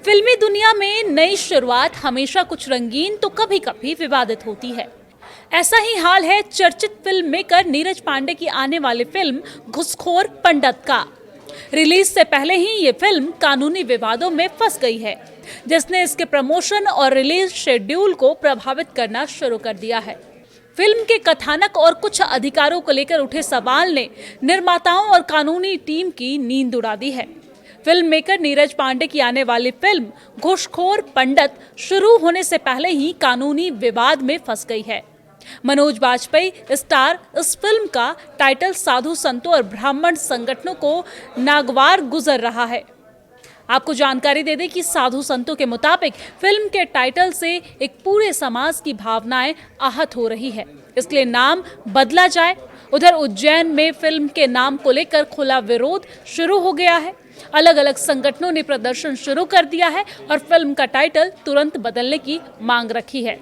फिल्मी दुनिया में नई शुरुआत हमेशा कुछ रंगीन तो कभी कभी विवादित होती है। ऐसा ही हाल है चर्चित फिल्म मेकर नीरज पांडे की आने वाली फिल्म घुसखोर पंडित का। रिलीज से पहले ही ये फिल्म कानूनी विवादों में फंस गई है, जिसने इसके प्रमोशन और रिलीज शेड्यूल को प्रभावित करना शुरू कर दिया है। फिल्म के कथानक और कुछ अधिकारों को लेकर उठे सवाल ने निर्माताओं और कानूनी टीम की नींद उड़ा दी है। फिल्म मेकर नीरज पांडे की आने वाली फिल्म घुसखोर पंडित शुरू होने से पहले ही कानूनी विवाद में फंस गई है। मनोज वाजपेयी स्टार इस फिल्म का टाइटल साधु संतों और ब्राह्मण संगठनों को नागवार गुजर रहा है। आपको जानकारी दे दें कि साधु संतों के मुताबिक फिल्म के टाइटल से एक पूरे समाज की भावनाएं आहत हो रही है, इसलिए नाम बदला जाए। उधर उज्जैन में फिल्म के नाम को लेकर खुला विरोध शुरू हो गया है। अलग अलग संगठनों ने प्रदर्शन शुरू कर दिया है और फिल्म का टाइटल तुरंत बदलने की मांग रखी है।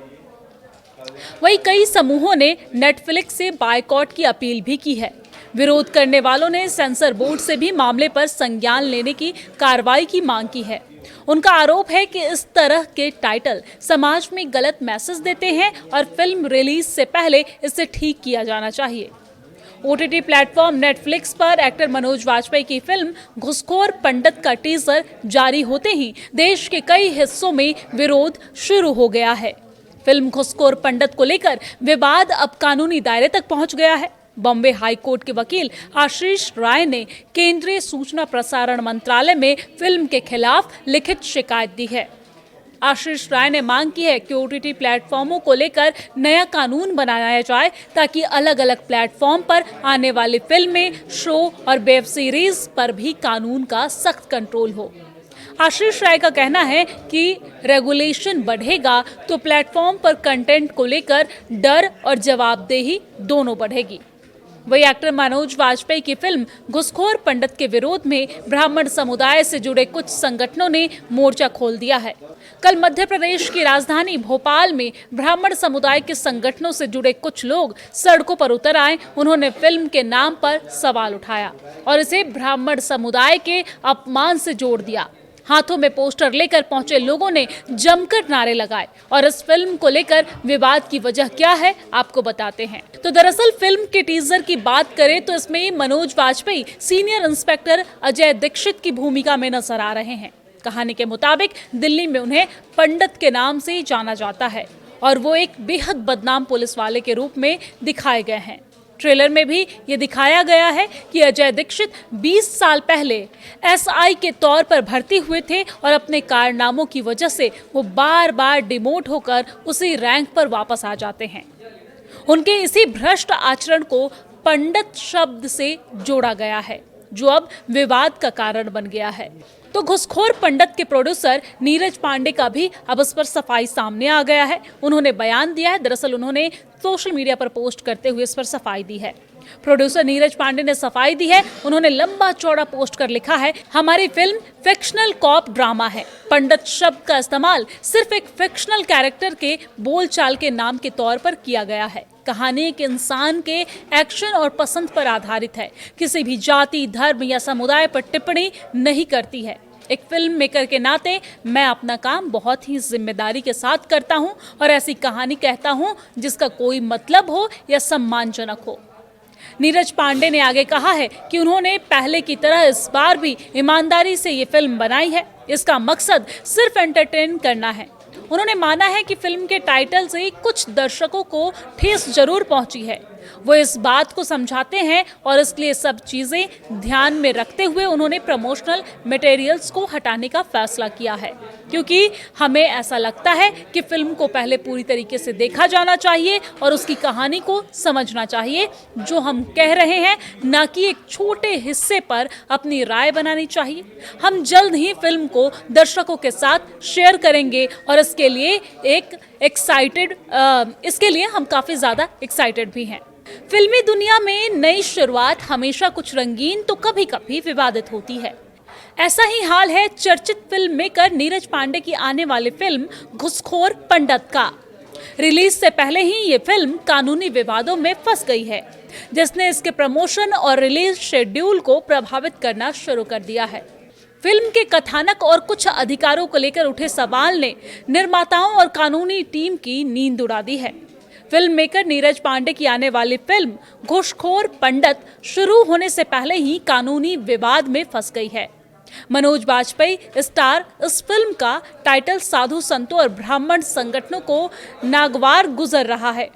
वहीं कई समूहों ने नेटफ्लिक्स से बायकॉट की अपील भी की है। विरोध करने वालों ने सेंसर बोर्ड से भी मामले पर संज्ञान लेने की कार्रवाई की मांग की है। उनका आरोप है कि इस तरह के टाइटल समाज में गलत मैसेज देते हैं और फिल्म रिलीज से पहले इसे ठीक किया जाना चाहिए। ओटीटी प्लेटफॉर्म नेटफ्लिक्स पर एक्टर मनोज वाजपेयी की फिल्म घुसखोर पंडित का टीजर जारी होते ही देश के कई हिस्सों में विरोध शुरू हो गया है। फिल्म घुसखोर पंडित को लेकर विवाद अब कानूनी दायरे तक पहुंच गया है। बॉम्बे हाई कोर्ट के वकील आशीष राय ने केंद्रीय सूचना प्रसारण मंत्रालय में फिल्म के खिलाफ लिखित शिकायत दी है। आशीष राय ने मांग की है कि ओटीटी प्लेटफॉर्मों को लेकर नया कानून बनाया जाए ताकि अलग अलग प्लेटफॉर्म पर आने वाली फिल्में, शो और वेब सीरीज पर भी कानून का सख्त कंट्रोल हो। आशीष राय का कहना है कि रेगुलेशन बढ़ेगा तो प्लेटफॉर्म पर कंटेंट को लेकर डर और जवाबदेही दोनों बढ़ेगी। वही एक्टर मनोज वाजपेयी की फिल्म घुसखोर पंडित के विरोध में ब्राह्मण समुदाय से जुड़े कुछ संगठनों ने मोर्चा खोल दिया है। कल मध्य प्रदेश की राजधानी भोपाल में ब्राह्मण समुदाय के संगठनों से जुड़े कुछ लोग सड़कों पर उतर आए। उन्होंने फिल्म के नाम पर सवाल उठाया और इसे ब्राह्मण समुदाय के अपमान से जोड़ दिया। हाथों में पोस्टर लेकर पहुंचे लोगों ने जमकर नारे लगाए और इस फिल्म को लेकर विवाद की वजह क्या है आपको बताते हैं। तो दरअसल फिल्म के टीजर की बात करें तो इसमें मनोज वाजपेयी सीनियर इंस्पेक्टर अजय दीक्षित की भूमिका में नजर आ रहे हैं। कहानी के मुताबिक दिल्ली में उन्हें पंडित के नाम से जाना जाता है और वो एक बेहद बदनाम पुलिस वाले के रूप में दिखाए गए हैं। ट्रेलर में भी ये दिखाया गया है कि अजय दीक्षित 20 साल पहले एसआई के तौर पर भर्ती हुए थे और अपने कारनामों की वजह से वो बार बार डिमोट होकर उसी रैंक पर वापस आ जाते हैं। उनके इसी भ्रष्ट आचरण को पंडित शब्द से जोड़ा गया है, जो अब विवाद का कारण बन गया है। तो घुसखोर पंडित के प्रोड्यूसर नीरज पांडे का भी अब इस पर सफाई सामने आ गया है। उन्होंने बयान दिया है। दरअसल उन्होंने सोशल मीडिया पर पोस्ट करते हुए इस पर सफाई दी है। प्रोड्यूसर नीरज पांडे ने सफाई दी है। उन्होंने लंबा चौड़ा पोस्ट कर लिखा है, हमारी फिल्म फिक्शनल कॉप ड्रामा है। पंडित शब्द का इस्तेमाल सिर्फ एक फिक्शनल कैरेक्टर के बोलचाल के नाम के तौर पर किया गया है। कहानी एक इंसान के एक्शन और पसंद पर आधारित है, किसी भी जाति, धर्म या समुदाय पर टिप्पणी नहीं करती है। एक फिल्म मेकर के नाते मैं अपना काम बहुत ही जिम्मेदारी के साथ करता हूं और ऐसी कहानी कहता हूं जिसका कोई मतलब हो या सम्मानजनक हो। नीरज पांडे ने आगे कहा है कि उन्होंने पहले की तरह इस बार भी ईमानदारी से ये फिल्म बनाई है। इसका मकसद सिर्फ एंटरटेन करना है। उन्होंने माना है कि फिल्म के टाइटल से कुछ दर्शकों को ठेस जरूर पहुंची है। वो इस बात को समझाते हैं और इसलिए सब चीजें ध्यान में रखते हुए उन्होंने प्रमोशनल मटेरियल्स को हटाने का फैसला किया है, क्योंकि हमें ऐसा लगता है कि फिल्म को पहले पूरी तरीके से देखा जाना चाहिए और उसकी कहानी को समझना चाहिए। जो हम कह रहे हैं, ना कि एक छोटे हिस्से पर अपनी राय बनानी चाहिए। हम जल्द ही फिल्म को दर्शकों के साथ शेयर करेंगे और इसके लिए हम काफी ज्यादा एक्साइटेड भी हैं। फिल्मी दुनिया में नई शुरुआत हमेशा कुछ रंगीन तो कभी कभी विवादित होती है। ऐसा ही हाल है चर्चित फिल्म मेकर नीरज पांडे की आने वाली फिल्म घुसखोर पंडित का। रिलीज से पहले ही ये फिल्म कानूनी विवादों में फंस गई है, जिसने इसके प्रमोशन और रिलीज शेड्यूल को प्रभावित करना शुरू कर दिया है। फिल्म के कथानक और कुछ अधिकारों को लेकर उठे सवाल ने निर्माताओं और कानूनी टीम की नींद उड़ा दी है। फिल्म मेकर नीरज पांडे की आने वाली फिल्म घूसखोर पंडित शुरू होने से पहले ही कानूनी विवाद में फंस गई है। मनोज वाजपेयी स्टार इस फिल्म का टाइटल साधु संतों और ब्राह्मण संगठनों को नागवार गुजर रहा है।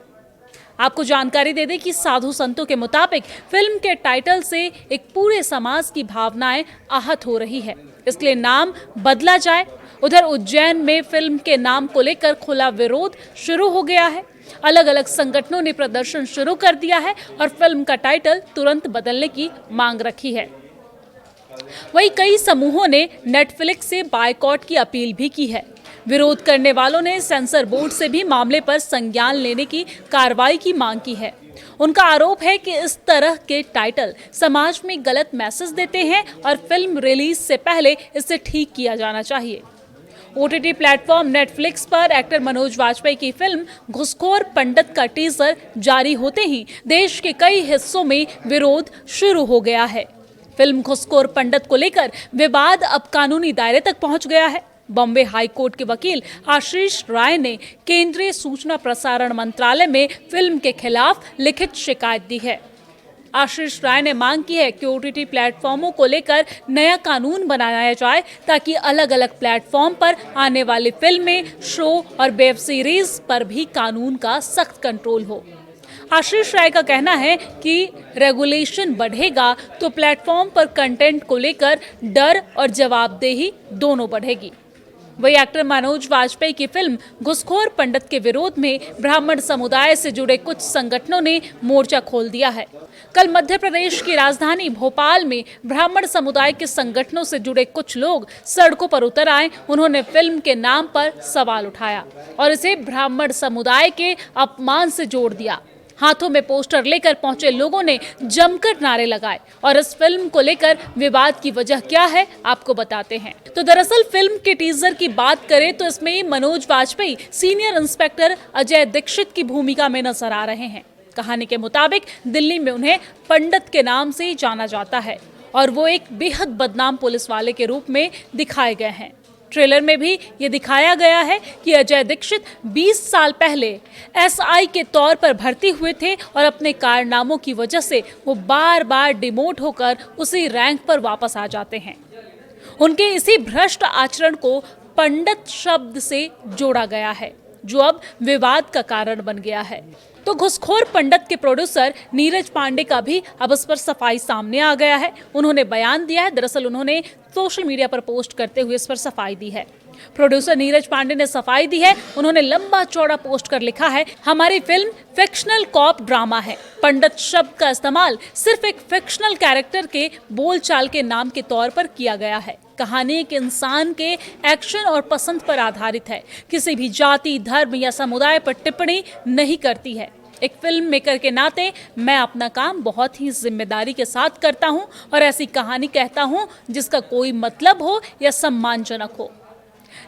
आपको जानकारी दे दें कि साधु संतों के मुताबिक फिल्म के टाइटल से एक पूरे समाज की भावनाएं आहत हो रही है, इसलिए नाम बदला जाए। उधर उज्जैन में फिल्म के नाम को लेकर खुला विरोध शुरू हो गया है। अलग अलग संगठनों ने प्रदर्शन शुरू कर दिया है और फिल्म का टाइटल तुरंत बदलने की मांग रखी है। वहीं कई समूहों ने नेटफ्लिक्स से बायकॉट की अपील भी की है। विरोध करने वालों ने सेंसर बोर्ड से भी मामले पर संज्ञान लेने की कार्रवाई की मांग की है। उनका आरोप है कि इस तरह के टाइटल समाज में गलत मैसेज देते हैं और फिल्म रिलीज से पहले इसे ठीक किया जाना चाहिए। ओटीटी प्लेटफॉर्म नेटफ्लिक्स पर एक्टर मनोज वाजपेयी की फिल्म घूसखोर पंडित का टीजर जारी होते ही देश के कई हिस्सों में विरोध शुरू हो गया है। फिल्म घूसखोर पंडित को लेकर विवाद अब कानूनी दायरे तक पहुंच गया है। बॉम्बे हाई कोर्ट के वकील आशीष राय ने केंद्रीय सूचना प्रसारण मंत्रालय में फिल्म के खिलाफ लिखित शिकायत दी है। आशीष राय ने मांग की है कि ओटीटी प्लेटफॉर्मों को लेकर नया कानून बनाया जाए ताकि अलग अलग प्लेटफॉर्म पर आने वाली फिल्में, शो और वेब सीरीज पर भी कानून का सख्त कंट्रोल हो। आशीष राय का कहना है कि रेगुलेशन बढ़ेगा तो प्लेटफॉर्म पर कंटेंट को लेकर डर और जवाबदेही दोनों बढ़ेगी। वही एक्टर मनोज वाजपेयी की फिल्म घूसखोर पंडित के विरोध में ब्राह्मण समुदाय से जुड़े कुछ संगठनों ने मोर्चा खोल दिया है। कल मध्य प्रदेश की राजधानी भोपाल में ब्राह्मण समुदाय के संगठनों से जुड़े कुछ लोग सड़कों पर उतर आए। उन्होंने फिल्म के नाम पर सवाल उठाया और इसे ब्राह्मण समुदाय के अपमान से जोड़ दिया। हाथों में पोस्टर लेकर पहुंचे लोगों ने जमकर नारे लगाए और इस फिल्म को लेकर विवाद की वजह क्या है आपको बताते हैं। तो दरअसल फिल्म के टीजर की बात करें तो इसमें मनोज वाजपेयी सीनियर इंस्पेक्टर अजय दीक्षित की भूमिका में नजर आ रहे हैं। कहानी के मुताबिक दिल्ली में उन्हें पंडित के नाम से जाना जाता है और वो एक बेहद बदनाम पुलिस वाले के रूप में दिखाए गए हैं। ट्रेलर में भी ये दिखाया गया है कि अजय दीक्षित 20 साल पहले एसआई के तौर पर भर्ती हुए थे और अपने कारनामों की वजह से वो बार बार डिमोट होकर उसी रैंक पर वापस आ जाते हैं। उनके इसी भ्रष्ट आचरण को पंडित शब्द से जोड़ा गया है जो अब विवाद का कारण बन गया है। तो घूसखोर पंडित के प्रोड्यूसर नीरज पांडे का भी अब इस पर सफाई सामने आ गया है। उन्होंने बयान दिया है। दरअसल उन्होंने सोशल मीडिया पर पोस्ट करते हुए इस पर सफाई दी है। प्रोड्यूसर नीरज पांडे ने सफाई दी है। उन्होंने लंबा चौड़ा पोस्ट कर लिखा है, हमारी फिल्म फिक्शनल कॉप ड्रामा है। पंडित शब्द का इस्तेमाल सिर्फ एक फिक्शनल कैरेक्टर के बोलचाल के नाम के तौर पर किया गया है। कहानी एक इंसान के एक्शन और पसंद पर आधारित है, किसी भी जाति, धर्म या समुदाय पर टिप्पणी नहीं करती है। एक फिल्म मेकर के नाते मैं अपना काम बहुत ही जिम्मेदारी के साथ करता हूं और ऐसी कहानी कहता हूं जिसका कोई मतलब हो या सम्मानजनक हो।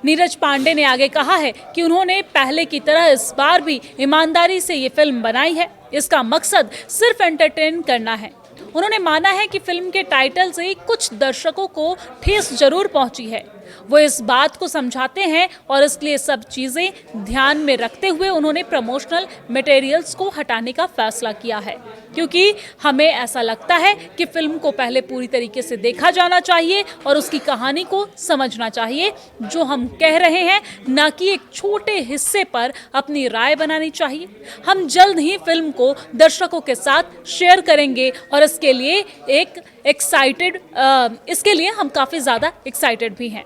नीरज पांडे ने आगे कहा है कि उन्होंने पहले की तरह इस बार भी ईमानदारी से ये फिल्म बनाई है। इसका मकसद सिर्फ एंटरटेन करना है। उन्होंने माना है कि फिल्म के टाइटल से कुछ दर्शकों को ठेस जरूर पहुंची है। वो इस बात को समझाते हैं और इसलिए सब चीजें ध्यान में रखते हुए उन्होंने प्रमोशनल मटेरियल्स को हटाने का फैसला किया है, क्योंकि हमें ऐसा लगता है कि फिल्म को पहले पूरी तरीके से देखा जाना चाहिए और उसकी कहानी को समझना चाहिए जो हम कह रहे हैं, ना कि एक छोटे हिस्से पर अपनी राय बनानी चाहिए। हम जल्द ही फिल्म को दर्शकों के साथ शेयर करेंगे और इसके लिए हम काफी ज्यादा एक्साइटेड भी हैं।